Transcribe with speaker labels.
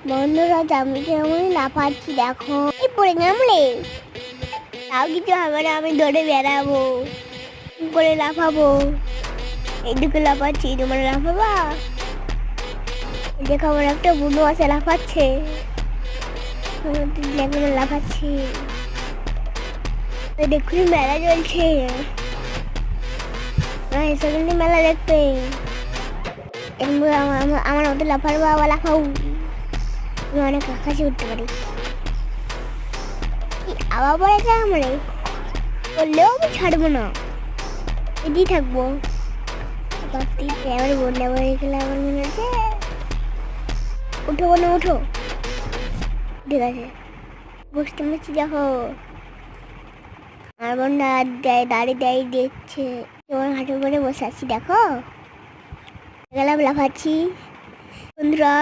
Speaker 1: বন্ধুরা আমি কেমন লাফাচ্ছি দেখো, এই পড়ে গেমলে তাও কিছু হবে না, আমি দৌড়ে বেড়াবো, করে লাফাবো। এইদিকে লাফাচ্ছি, তোমরা লাফাবা? দেখো আমার একটা বুনো আছে লাফাচ্ছে, লাফাচ্ছি। দেখুন মেলা চলছে, এসে কিন্তু মেলা দেখতে। আমার মতো লাফার বাবা লাফাও, আমি অনেক আকাশে উঠতে পারি। আবার পড়েছে আমরা, বললেও আমি ছাড়বো না, এদিকে থাকবো। আমার বন্যা পড়ে গেলে আমার মনে হচ্ছে উঠো না, উঠো। ঠিক আছে, বুঝতে পারছি। দেখো আমার বোন দাঁড়িয়ে দেখছে, তোমার হাঁটুর করে বসে আছি। দেখো গেলাম লাফাচ্ছি বন্ধুরা।